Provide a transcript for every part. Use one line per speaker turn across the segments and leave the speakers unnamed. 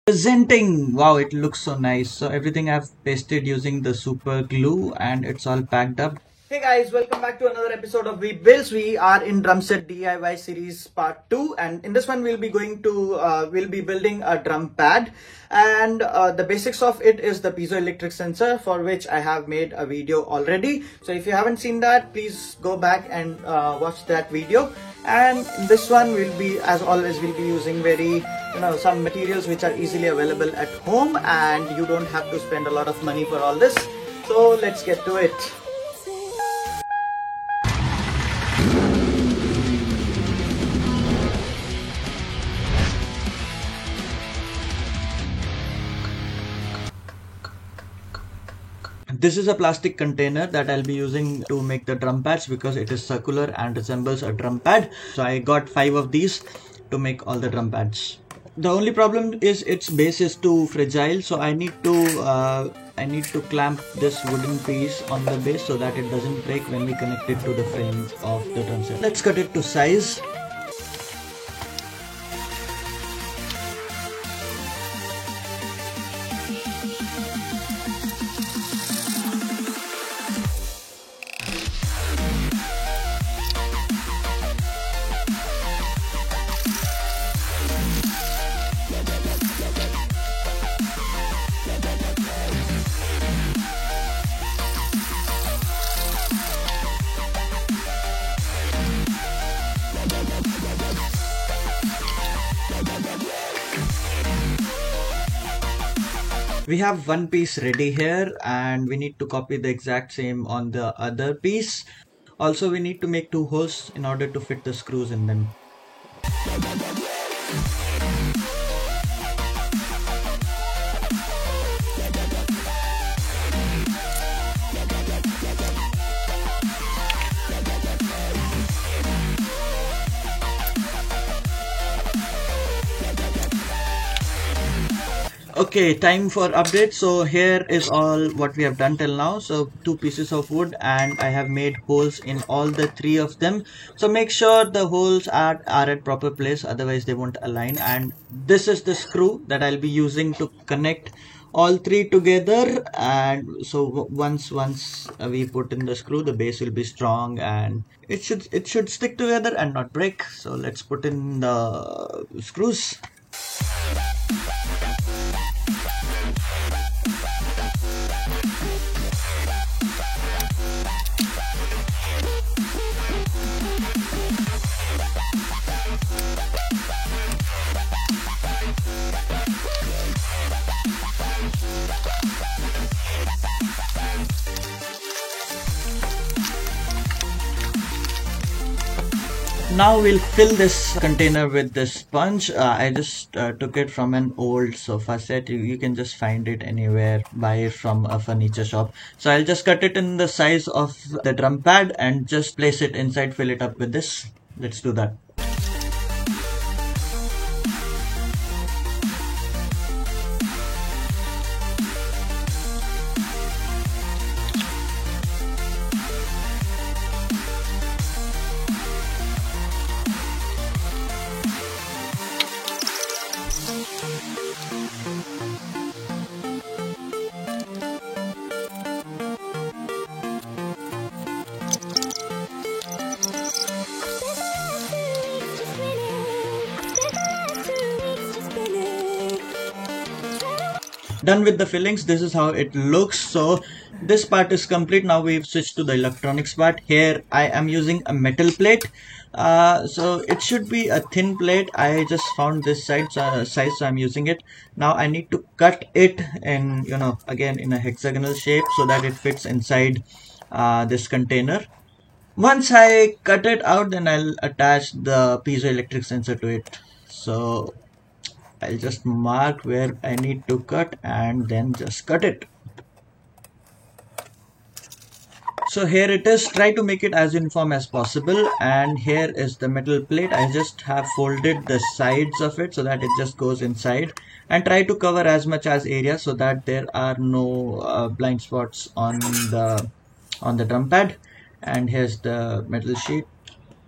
Presenting, wow, it looks so nice. So everything I've pasted using the super glue and it's all packed up. Hey guys, welcome back to another episode of We Builds. We are in drum set DIY series part 2, and in this one we'll be building a drum pad, and the basics of it is the piezoelectric sensor, for which I have made a video already. So if you haven't seen that, please go back and watch that video. And in this one we'll be, as always, we'll be using some materials which are easily available at home, and you don't have to spend a lot of money for all this. So let's get to it. This is a plastic container that I'll be using to make the drum pads because it is circular and resembles a drum pad. So I got 5 of these to make all the drum pads. The only problem is its base is too fragile, so I need to clamp this wooden piece on the base so that it doesn't break when we connect it to the frame of the drum set. Let's cut it to size. We have one piece ready here, and we need to copy the exact same on the other piece. Also, we need to make 2 holes in order to fit the screws in them. Okay, time for update. So here is all what we have done till now. So 2 pieces of wood, and I have made holes in all the 3 of them. So make sure the holes are at proper place, otherwise they won't align. And this is the screw that I'll be using to connect all 3 together. And so once we put in the screw, the base will be strong and it should stick together and not break. So let's put in the screws. Now we'll fill this container with this sponge. I just took it from an old sofa set. You can just find it anywhere, buy it from a furniture shop. So I'll just cut it in the size of the drum pad and just place it inside, fill it up with this. Let's do that. Done with the fillings. This is how it looks. So this part is complete. Now we've switched to the electronics part. Here I am using a metal plate. So it should be a thin plate. I just found this size, so I'm using it. Now I need to cut it in, again in a hexagonal shape so that it fits inside this container. Once I cut it out, then I'll attach the piezoelectric sensor to it. So I'll just mark where I need to cut and then just cut it. So here it is. Try to make it as uniform as possible, and here is the metal plate. I just have folded the sides of it so that it just goes inside, and try to cover as much as area so that there are no blind spots on the drum pad. And here's the metal sheet.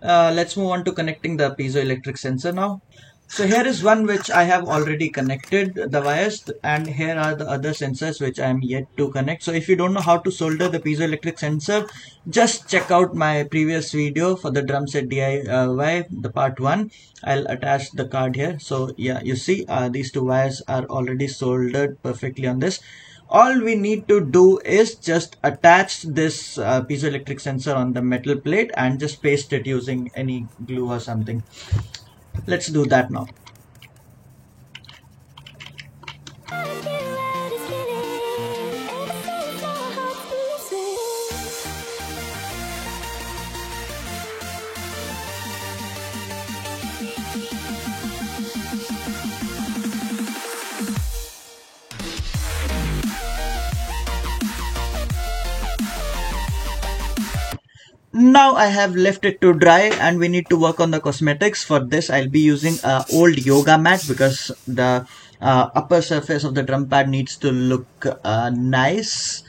Let's move on to connecting the piezoelectric sensor now. So here is one which I have already connected the wires, and here are the other sensors which I am yet to connect. So if you don't know how to solder the piezoelectric sensor, just check out my previous video for the drum set DIY, the part 1. I'll attach the card here. So yeah, you see these two wires are already soldered perfectly on this. All we need to do is just attach this piezoelectric sensor on the metal plate and just paste it using any glue or something. Let's do that now. Now I have left it to dry and we need to work on the cosmetics. For this I'll be using a old yoga mat because the upper surface of the drum pad needs to look nice.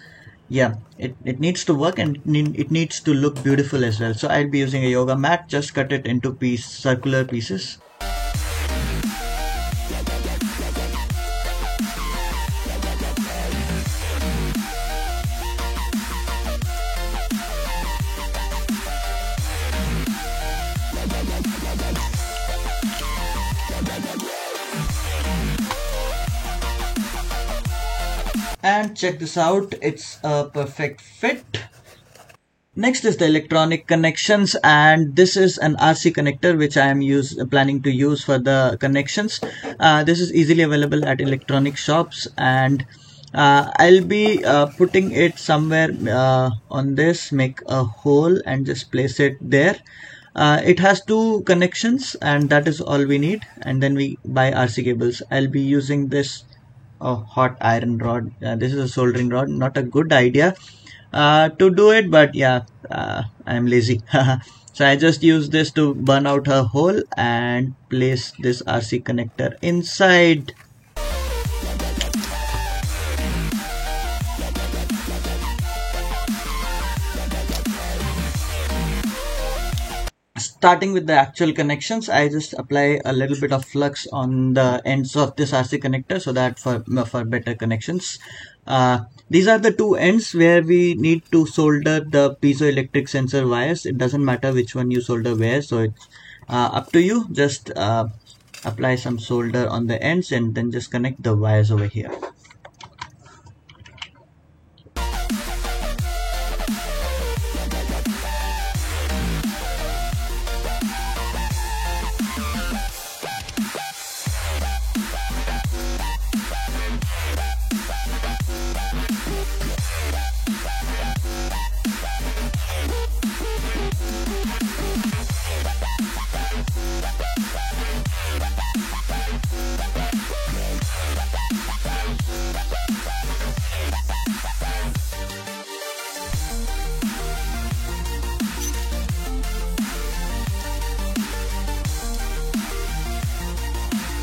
Yeah, it needs to work and it needs to look beautiful as well. So I'll be using a yoga mat. Just cut it into circular pieces. And check this out, it's a perfect fit. Next is the electronic connections, and this is an RC connector which I am planning to use for the connections. This is easily available at electronic shops, and I'll be putting it somewhere on this, make a hole and just place it there. It has two connections and that is all we need, and then we buy RC cables. I'll be using this hot iron rod. This is a soldering rod, not a good idea to do it, but yeah, I'm lazy. So I just use this to burn out a hole and place this RC connector inside. Starting with the actual connections, I just apply a little bit of flux on the ends of this RC connector so that for better connections. These are the two ends where we need to solder the piezoelectric sensor wires. It doesn't matter which one you solder where, so it's up to you. Just apply some solder on the ends and then just connect the wires over here.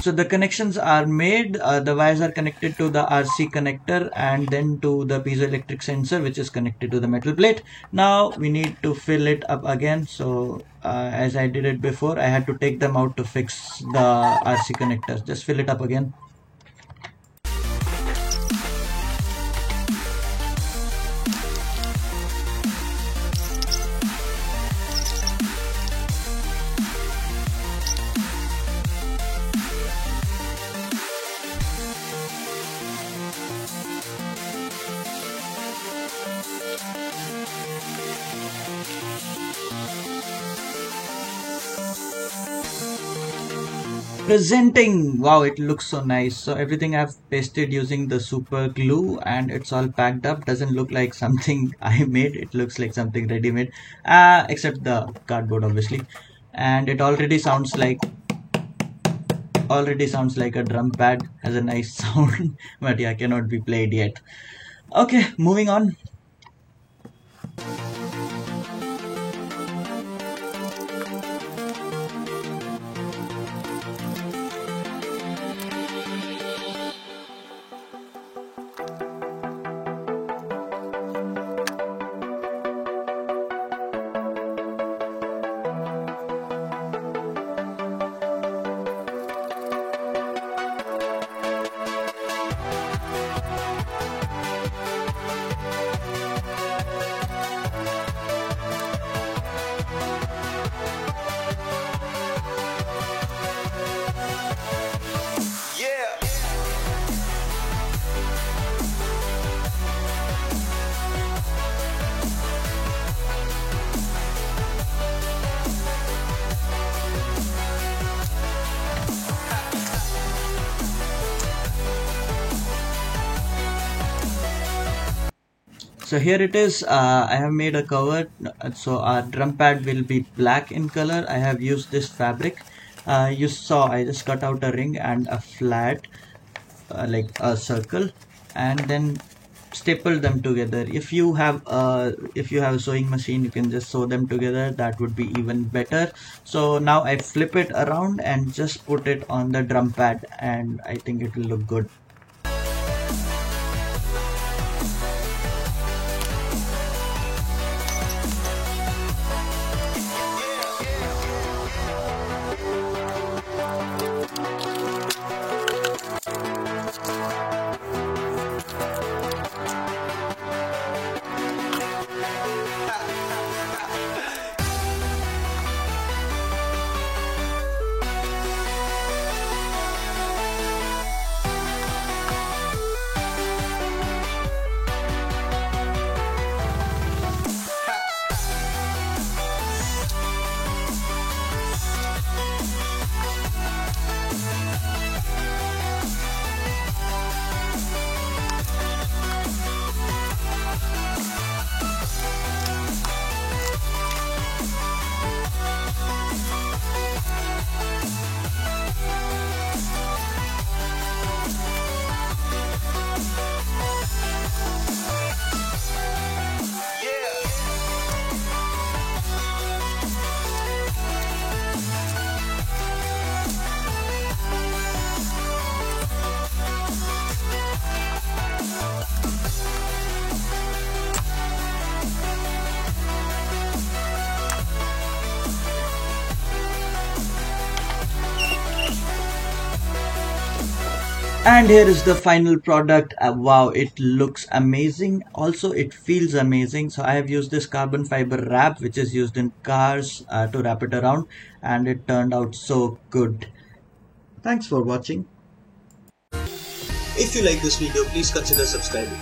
So the connections are made, the wires are connected to the RC connector and then to the piezoelectric sensor which is connected to the metal plate. Now we need to fill it up again. So as I did it before, I had to take them out to fix the RC connectors. Just fill it up again. Presenting, wow, it looks so nice. So everything I've pasted using the super glue and it's all packed up. Doesn't look like something I made, it looks like something ready-made, except the cardboard obviously. And it already sounds like a drum pad, has a nice sound. But yeah, cannot be played yet. Okay, moving on. So here it is. I have made a cover, so our drum pad will be black in color. I have used this fabric. You saw I just cut out a ring and a flat, like a circle, and then staple them together. If you have a sewing machine, you can just sew them together. That would be even better. So now I flip it around and just put it on the drum pad, and I think it will look good. And here is the final product. Wow, it looks amazing. Also, it feels amazing. So I have used this carbon fiber wrap, which is used in cars, to wrap it around, and it turned out so good. Thanks for watching.
If you like this video, please consider subscribing.